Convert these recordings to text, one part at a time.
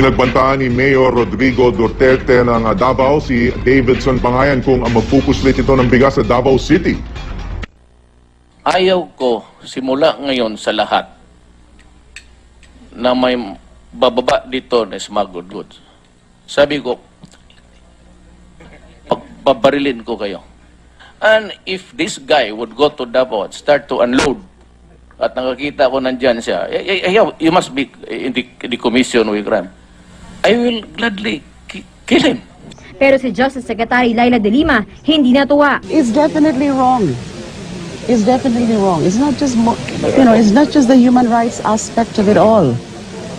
Binagbantaan ni Mayor Rodrigo Duterte ng Davao si Davidson Pangayan kung mag-focus ito ng bigas sa Davao City. Ayaw ko simula ngayon sa lahat na may bababa dito na smuggled goods. Sabi ko, pagbabarilin ko kayo. And if this guy would go to Davao at start to unload, at nakakita ko nandyan siya, you must be in the commission with crime, I will gladly kill him. Pero si Justice Secretary Laila De Lima hindi natuwa. It's definitely wrong. It's definitely wrong. It's not just, it's not just the human rights aspect of it all,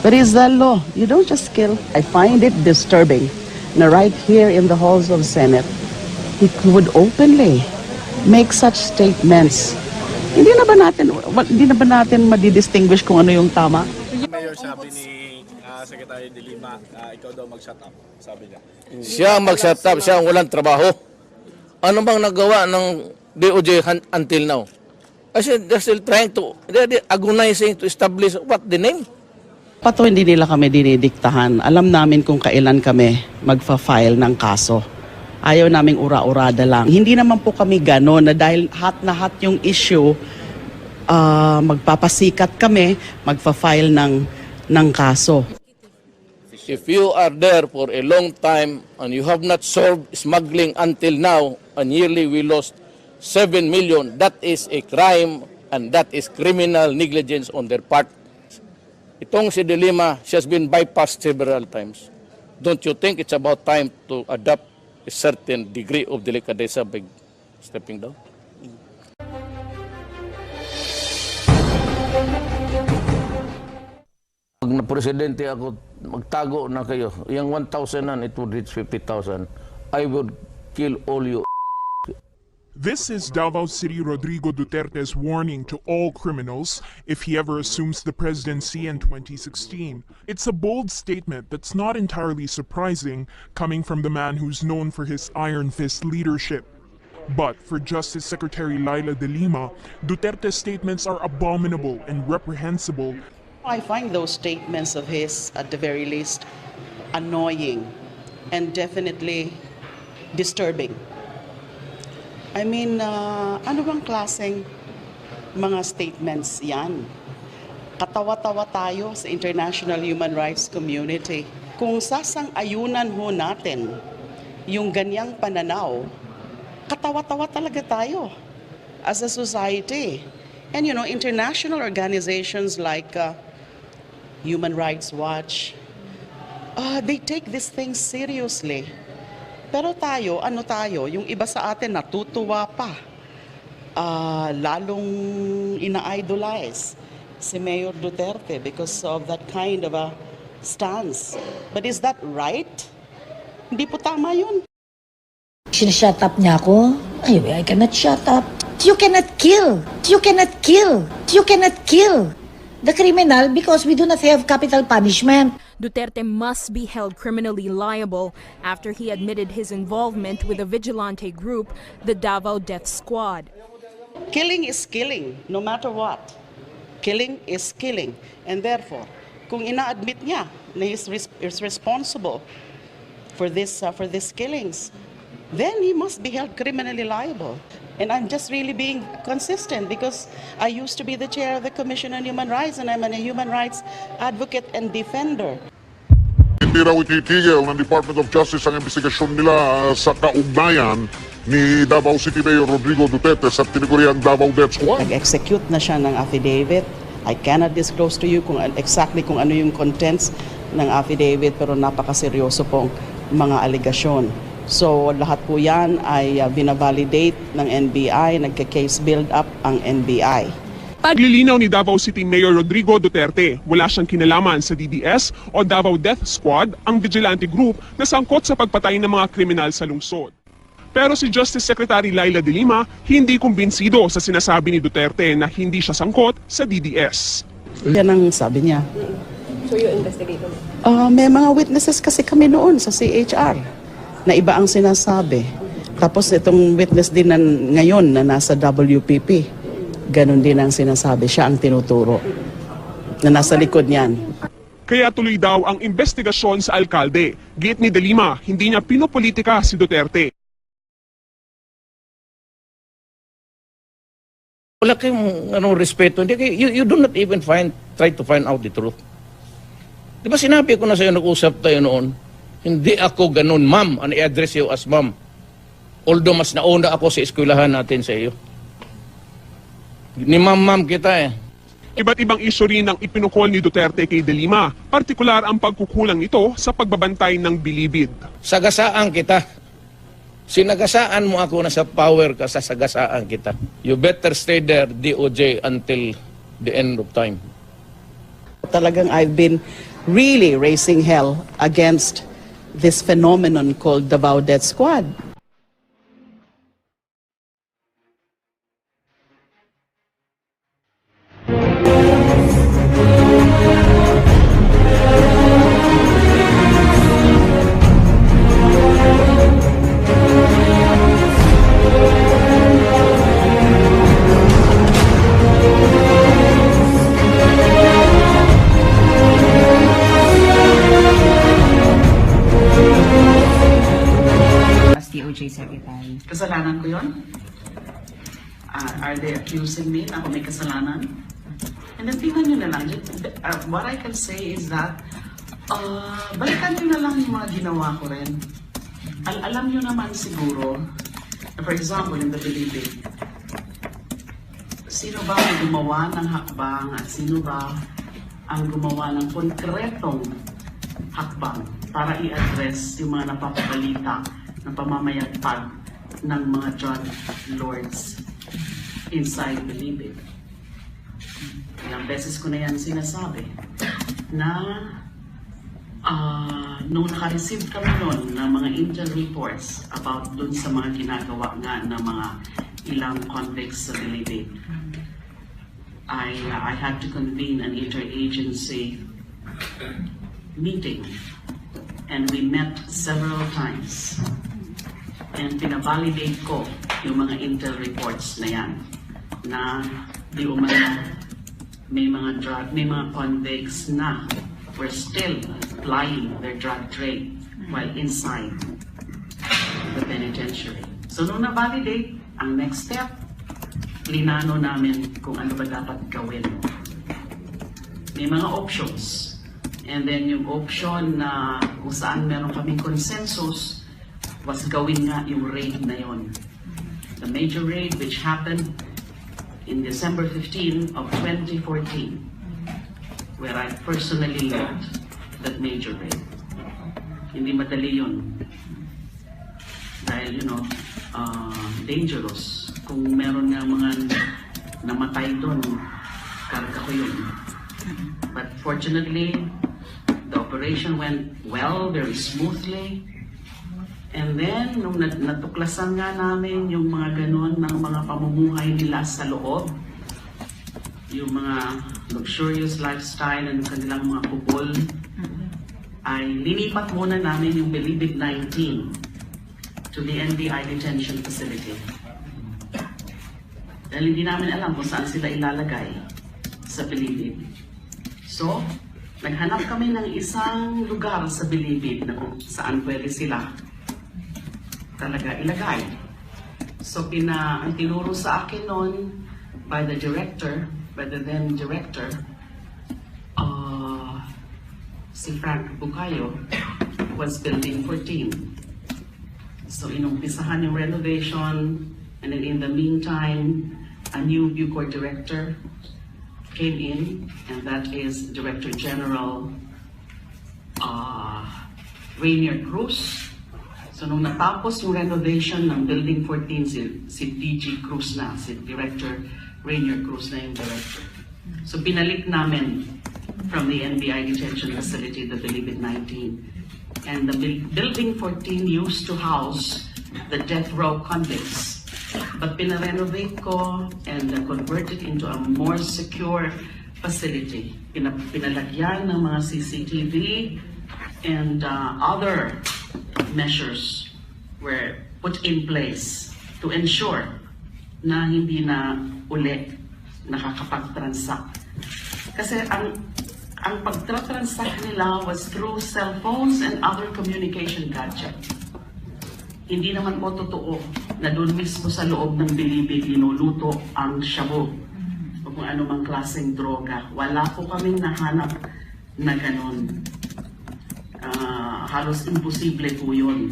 but it's the law. You don't just kill. I find it disturbing na right here in the halls of Senate, he would openly make such statements. Hindi na ba natin madidistinguish kung ano yung tama? Mayor, sabi ni Secretary De Lima, ikaw daw mag-shut up, sabi niya. Siya mag-shut up, siya ang walang trabaho. Ano bang nagawa ng DOJ until now? I said, they're still trying to, they're agonizing to establish what the name. Pato hindi nila kami dinidiktahan. Alam namin kung kailan kami magfa-file ng kaso. Ayaw naming ura-urada lang. Hindi naman po kami gano'n na dahil hot na hot yung issue, magpapasikat kami, magfa-file ng kaso. If you are there for a long time and you have not solved smuggling until now, and yearly we lost 7 million, that is a crime and that is criminal negligence on their part. Itong si De Lima, she has been bypassed several times. Don't you think it's about time to adopt a certain degree of delicadeza by stepping down? Pag na presidente ako, magtago na kayo. Yung 1,000 it would reach 50,000. I would kill all you. This is Davao City Rodrigo Duterte's warning to all criminals if he ever assumes the presidency in 2016. It's a bold statement that's not entirely surprising coming from the man who's known for his iron fist leadership. But for Justice Secretary Laila De Lima, Duterte's statements are abominable and reprehensible. I find those statements of his, at the very least, annoying and definitely disturbing. I mean, ano bang klaseng mga statements yan? Katawa-tawa tayo sa international human rights community. Kung sasang-ayunan ho natin yung ganyang pananaw, katawa-tawa talaga tayo as a society. And international organizations like Human Rights Watch, they take these things seriously. Pero tayo, yung iba sa atin natutuwa pa. Lalong ina-idolize si Mayor Duterte because of that kind of a stance. But is that right? Hindi po tama yun. Sinashut up niya ako. I cannot shut up. You cannot kill. You cannot kill. You cannot kill the criminal because we do not have capital punishment. Duterte must be held criminally liable after he admitted his involvement with a vigilante group, the Davao Death Squad. Killing is killing, no matter what. Killing is killing. And therefore, kung ina-admit niya na is responsible for these killings, then he must be held criminally liable. And I'm just really being consistent because I used to be the chair of the Commission on Human Rights and I'm a human rights advocate and defender. Hindi raw ititigil ng Department of Justice ang investigasyon nila sa kaugnayan ni Davao City Mayor Rodrigo Duterte sa tinaguriang Davao Death Squad. Nag-execute na siya ng affidavit. I cannot disclose to you exactly kung ano yung contents ng affidavit pero napakaseryoso pong mga aligasyon. So lahat po yan ay binavalidate ng NBI, nagka-case build-up ang NBI. Paglilinaw ni Davao City Mayor Rodrigo Duterte, wala siyang kinalaman sa DDS o Davao Death Squad, ang vigilante group na sangkot sa pagpatay ng mga kriminal sa lungsod. Pero si Justice Secretary Laila De Lima hindi kumbinsido sa sinasabi ni Duterte na hindi siya sangkot sa DDS. Yan ang sabi niya. So you investigate them? May mga witnesses kasi kami noon sa CHR na iba ang sinasabi. Tapos itong witness din na ngayon na nasa WPP, ganun din ang sinasabi. Siya ang tinuturo na nasa likod niyan. Kaya tuloy daw ang investigasyon sa alkalde. Giit ni De Lima, hindi niya pinopolitika si Duterte. Wala kayong respeto. Hindi you do not even try to find out the truth. Di ba sinabi ko na sa'yo, nag-usap tayo noon, hindi ako ganun, ma'am, and I-address you as ma'am. Although mas nauna ako sa eskwelahan natin sa iyo. Ni ma'am kita eh. Iba't ibang isyu rin ang ipinukol ni Duterte kay De Lima, partikular ang pagkukulang nito sa pagbabantay ng bilibid. Sagasaan kita. Sinagasaan mo ako na sa power ka, sasagasaan kita. You better stay there, DOJ, until the end of time. Talagang I've been really raising hell against this phenomenon called Davao Death Squad. DOJ Secretary. Kasalanan ko yun? Are they accusing me na ako may kasalanan? And then tingnan nyo na lang. What I can say is that balikan nyo na lang yung mga ginawa ko rin. Alam nyo naman siguro, for example, in the Bilibid, sino ba ang gumawa ng hakbang at sino ba ang gumawa ng konkretong hakbang para i-address yung mga napapabalita ng pamamayagpag ng mga drug lords inside Bilibid. Ilang beses ko na yan sinasabi na nung naka-receive kami noon ng mga intel reports about dun sa mga ginagawa nga ng mga ilang convicts sa Bilibid, I had to convene an interagency meeting and we met several times. And pinavalidate ko yung mga intel reports na yan na di umano may mga convicts na were still plying their drug trade while inside the penitentiary. So nung na-validate, ang next step, linano namin kung ano ba dapat gawin. May mga options. And then yung option na kung saan meron kaming consensus was gawin nga yung raid na yon. The major raid which happened in December 15 of 2014, where I personally led that major raid. Hindi madali yun. Dahil, dangerous. Kung meron nga mga namatay doon, karga ko yun. But fortunately, the operation went well, very smoothly. And then, nung natuklasan nga namin yung mga ganon ng mga pamumuhay nila sa loob, yung mga luxurious lifestyle and kanilang mga kubol, ay linipat muna namin yung Bilibid 19 to the NBI detention facility. Dahil hindi namin alam kung saan sila ilalagay sa Bilibid. So, naghanap kami ng isang lugar sa Bilibid na kung saan pwede sila talaga ilagay. So, ang tinuro sa akin noon by the then director, si Frank Bucayo, was building 14. So, inumpisahan yung renovation, and then in the meantime, a new Bucor director came in, and that is Director General Rainier Cruz. So, nung natapos yung renovation ng Building 14, si DG Cruz na, si Director Rainier Cruz na yung director. So, pinalik namin from the NBI detention facility, the Bilibid 19. And the Building 14 used to house the death row convicts. But pinarenovate ko and converted into a more secure facility. Pinalagyan ng mga CCTV and other measures were put in place to ensure na hindi na uli nakakapag-transact. Kasi ang ang pagtransact nila was through cell phones and other communication gadgets. Hindi naman po totoo na doon mismo sa loob ng bilibid linuluto ang shabu o kung ano mang klaseng droga. Wala po kaming nahanap na ganun. Halos imposible po yun.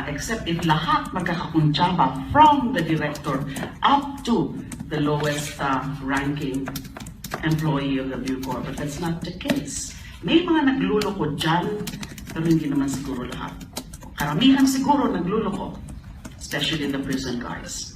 Except if lahat magkakakuntsaba from the director up to the lowest ranking employee of the Bucor. But that's not the case. May mga nagluloko dyan, pero hindi naman siguro lahat. Karamihan siguro nagluloko, especially the prison guards.